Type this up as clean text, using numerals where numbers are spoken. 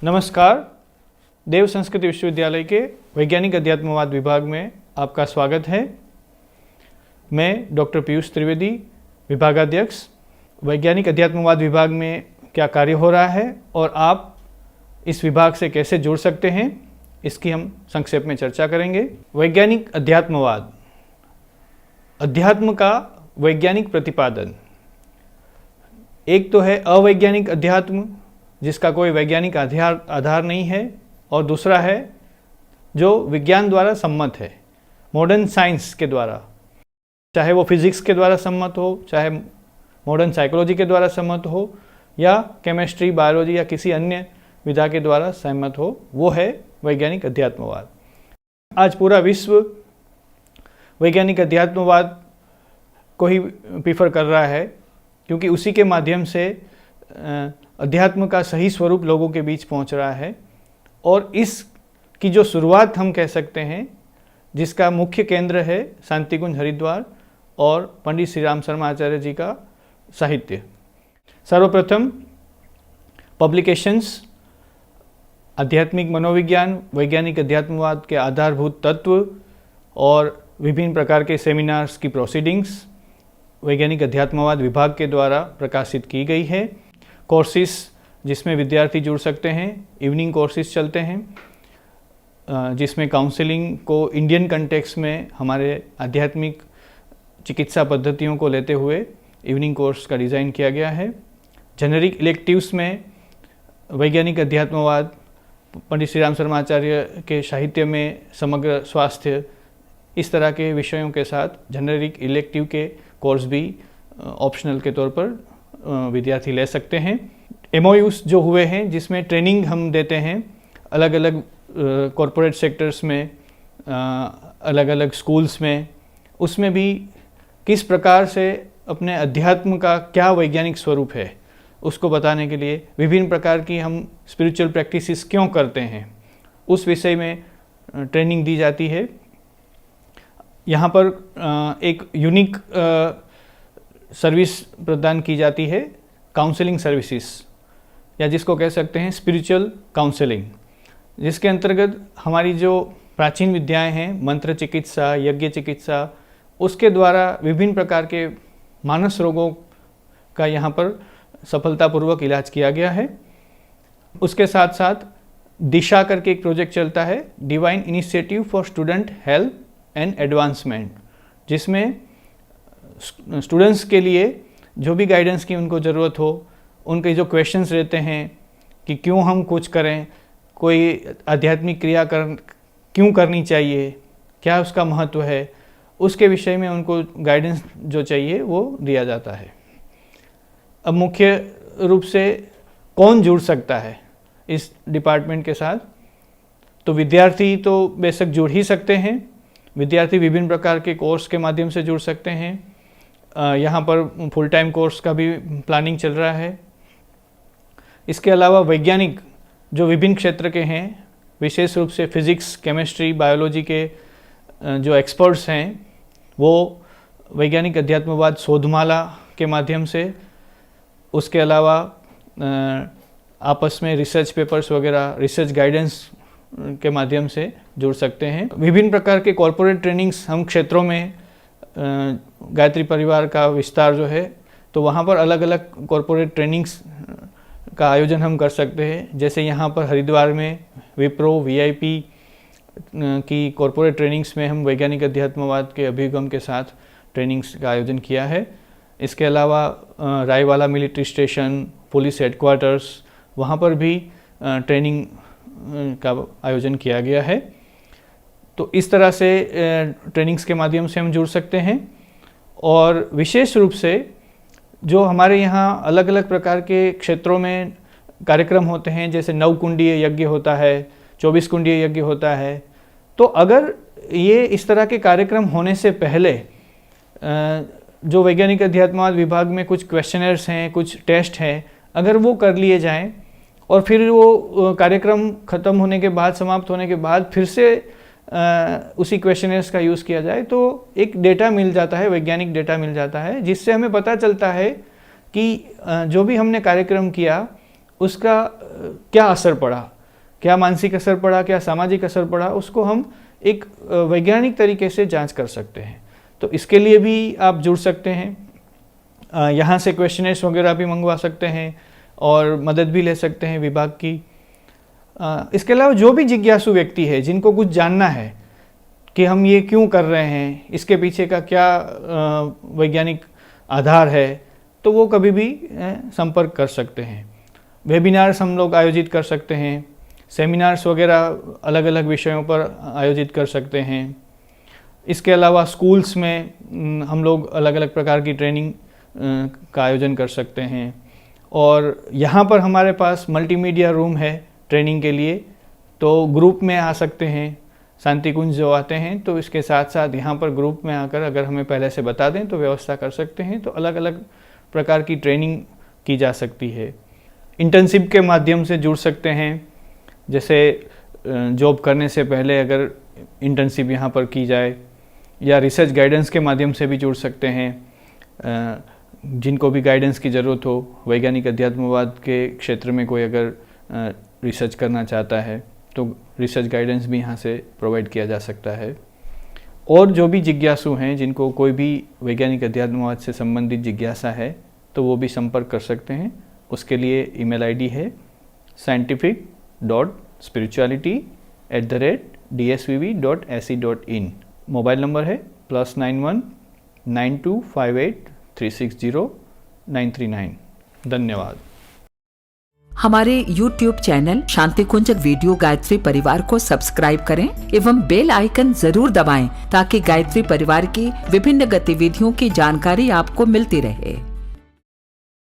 नमस्कार। देव संस्कृति विश्वविद्यालय के वैज्ञानिक अध्यात्मवाद विभाग में आपका स्वागत है। मैं डॉक्टर पीयूष त्रिवेदी, विभागाध्यक्ष। वैज्ञानिक अध्यात्मवाद विभाग में क्या कार्य हो रहा है और आप इस विभाग से कैसे जुड़ सकते हैं, इसकी हम संक्षेप में चर्चा करेंगे। वैज्ञानिक अध्यात्मवाद, अध्यात्म का वैज्ञानिक प्रतिपादन। एक तो है अवैज्ञानिक अध्यात्म, जिसका कोई वैज्ञानिक आधार नहीं है, और दूसरा है जो विज्ञान द्वारा सम्मत है, मॉडर्न साइंस के द्वारा, चाहे वो फिजिक्स के द्वारा सम्मत हो, चाहे मॉडर्न साइकोलॉजी के द्वारा सम्मत हो, या केमिस्ट्री, बायोलॉजी या किसी अन्य विधा के द्वारा सम्मत हो, वो है वैज्ञानिक अध्यात्मवाद। आज पूरा विश्व वैज्ञानिक अध्यात्मवाद को ही प्रीफर कर रहा है, क्योंकि उसी के माध्यम से अध्यात्म का सही स्वरूप लोगों के बीच पहुंच रहा है। और इसकी जो शुरुआत हम कह सकते हैं, जिसका मुख्य केंद्र है शांतिकुंज हरिद्वार और पंडित श्री राम शर्मा आचार्य जी का साहित्य। सर्वप्रथम पब्लिकेशंस, आध्यात्मिक मनोविज्ञान, वैज्ञानिक अध्यात्मवाद के आधारभूत तत्व और विभिन्न प्रकार के सेमिनार्स की प्रोसीडिंग्स वैज्ञानिक अध्यात्मवाद विभाग के द्वारा प्रकाशित की गई है। कोर्सेस जिसमें विद्यार्थी जुड़ सकते हैं, इवनिंग कोर्सेज चलते हैं, जिसमें काउंसलिंग को इंडियन कंटेक्स्ट में हमारे आध्यात्मिक चिकित्सा पद्धतियों को लेते हुए इवनिंग कोर्स का डिज़ाइन किया गया है। जेनेरिक इलेक्टिव्स में वैज्ञानिक अध्यात्मवाद, पंडित श्री राम शर्मा आचार्य के साहित्य में समग्र स्वास्थ्य, इस तरह के विषयों के साथ जेनेरिक इलेक्टिव के कोर्स भी ऑप्शनल के तौर पर विद्यार्थी ले सकते हैं। MOUs जो हुए हैं, जिसमें ट्रेनिंग हम देते हैं अलग अलग कॉरपोरेट सेक्टर्स में, अलग अलग स्कूल्स में, उसमें भी किस प्रकार से अपने अध्यात्म का क्या वैज्ञानिक स्वरूप है उसको बताने के लिए विभिन्न प्रकार की हम स्पिरिचुअल प्रैक्टिसेस क्यों करते हैं, उस विषय में ट्रेनिंग दी जाती है। यहाँ पर एक यूनिक सर्विस प्रदान की जाती है, काउंसलिंग सर्विसेज, या जिसको कह सकते हैं स्पिरिचुअल काउंसलिंग, जिसके अंतर्गत हमारी जो प्राचीन विद्याएं हैं, मंत्र चिकित्सा, यज्ञ चिकित्सा, उसके द्वारा विभिन्न प्रकार के मानस रोगों का यहाँ पर सफलतापूर्वक इलाज किया गया है। उसके साथ साथ दिशा करके एक प्रोजेक्ट चलता है, divine initiative for student health and advancement, जिसमें स्टूडेंट्स के लिए जो भी गाइडेंस की उनको ज़रूरत हो, उनके जो क्वेश्चंस रहते हैं कि क्यों हम कुछ करें, कोई आध्यात्मिक क्रिया क्यों करनी चाहिए, क्या उसका महत्व है, उसके विषय में उनको गाइडेंस जो चाहिए वो दिया जाता है। अब मुख्य रूप से कौन जुड़ सकता है इस डिपार्टमेंट के साथ? तो विद्यार्थी तो बेशक जुड़ ही सकते हैं। विद्यार्थी विभिन्न प्रकार के कोर्स के माध्यम से जुड़ सकते हैं। यहाँ पर फुल टाइम कोर्स का भी प्लानिंग चल रहा है। इसके अलावा वैज्ञानिक जो विभिन्न क्षेत्र के हैं, विशेष रूप से फिजिक्स, केमिस्ट्री, बायोलॉजी के जो एक्सपर्ट्स हैं, वो वैज्ञानिक अध्यात्मवाद शोधमाला के माध्यम से, उसके अलावा आपस में रिसर्च पेपर्स वगैरह, रिसर्च गाइडेंस के माध्यम से जुड़ सकते हैं। विभिन्न प्रकार के कॉरपोरेट ट्रेनिंग्स हम क्षेत्रों में, गायत्री परिवार का विस्तार जो है, तो वहाँ पर अलग अलग कॉरपोरेट ट्रेनिंग्स का आयोजन हम कर सकते हैं। जैसे यहाँ पर हरिद्वार में विप्रो VIP की कॉरपोरेट ट्रेनिंग्स में हम वैज्ञानिक अध्यात्मवाद के अभिगम के साथ ट्रेनिंग्स का आयोजन किया है। इसके अलावा Raiwala military station, police headquarters, वहाँ पर भी ट्रेनिंग का आयोजन किया गया है। तो इस तरह से ट्रेनिंग्स के माध्यम से हम जुड़ सकते हैं। और विशेष रूप से जो हमारे यहाँ अलग अलग प्रकार के क्षेत्रों में कार्यक्रम होते हैं, जैसे 9 कुंडीय यज्ञ होता है, 24 कुंडीय यज्ञ होता है, तो अगर ये इस तरह के कार्यक्रम होने से पहले जो वैज्ञानिक अध्यात्मवाद विभाग में कुछ क्वेश्चनर्स हैं, कुछ टेस्ट हैं, अगर वो कर लिए जाएं और फिर वो कार्यक्रम ख़त्म होने के बाद, समाप्त होने के बाद फिर से उसी क्वेश्चनर्स का यूज़ किया जाए, तो एक डेटा मिल जाता है, वैज्ञानिक डेटा मिल जाता है, जिससे हमें पता चलता है कि जो भी हमने कार्यक्रम किया उसका क्या असर पड़ा, क्या मानसिक असर पड़ा, क्या सामाजिक असर पड़ा, उसको हम एक वैज्ञानिक तरीके से जांच कर सकते हैं। तो इसके लिए भी आप जुड़ सकते हैं। यहाँ से क्वेश्चनर्स वगैरह भी मंगवा सकते हैं और मदद भी ले सकते हैं विभाग की। इसके अलावा जो भी जिज्ञासु व्यक्ति है, जिनको कुछ जानना है कि हम ये क्यों कर रहे हैं, इसके पीछे का क्या वैज्ञानिक आधार है, तो वो कभी भी संपर्क कर सकते हैं। वेबिनार्स हम लोग आयोजित कर सकते हैं, सेमिनार्स वगैरह अलग अलग विषयों पर आयोजित कर सकते हैं। इसके अलावा स्कूल्स में हम लोग अलग अलग प्रकार की ट्रेनिंग का आयोजन कर सकते हैं। और यहाँ पर हमारे पास मल्टीमीडिया रूम है ट्रेनिंग के लिए, तो ग्रुप में आ सकते हैं। शांति कुंज जो आते हैं तो इसके साथ साथ यहाँ पर ग्रुप में आकर अगर हमें पहले से बता दें तो व्यवस्था कर सकते हैं। तो अलग अलग प्रकार की ट्रेनिंग की जा सकती है। इंटर्नशिप के माध्यम से जुड़ सकते हैं, जैसे जॉब करने से पहले अगर इंटर्नशिप यहाँ पर की जाए, या रिसर्च गाइडेंस के माध्यम से भी जुड़ सकते हैं। जिनको भी गाइडेंस की ज़रूरत हो, वैज्ञानिक अध्यात्मवाद के क्षेत्र में कोई अगर रिसर्च करना चाहता है तो रिसर्च गाइडेंस भी यहाँ से प्रोवाइड किया जा सकता है। और जो भी जिज्ञासु हैं, जिनको कोई भी वैज्ञानिक अध्यात्मवाद से संबंधित जिज्ञासा है, तो वो भी संपर्क कर सकते हैं। उसके लिए ईमेल आईडी है scientific.spirituality@dsvv.ac.in। मोबाइल नंबर है +91 9258 360 939। धन्यवाद। हमारे YouTube चैनल शांति कुंज वीडियो गायत्री परिवार को सब्सक्राइब करें एवं बेल आइकन जरूर दबाएं ताकि गायत्री परिवार की विभिन्न गतिविधियों की जानकारी आपको मिलती रहे।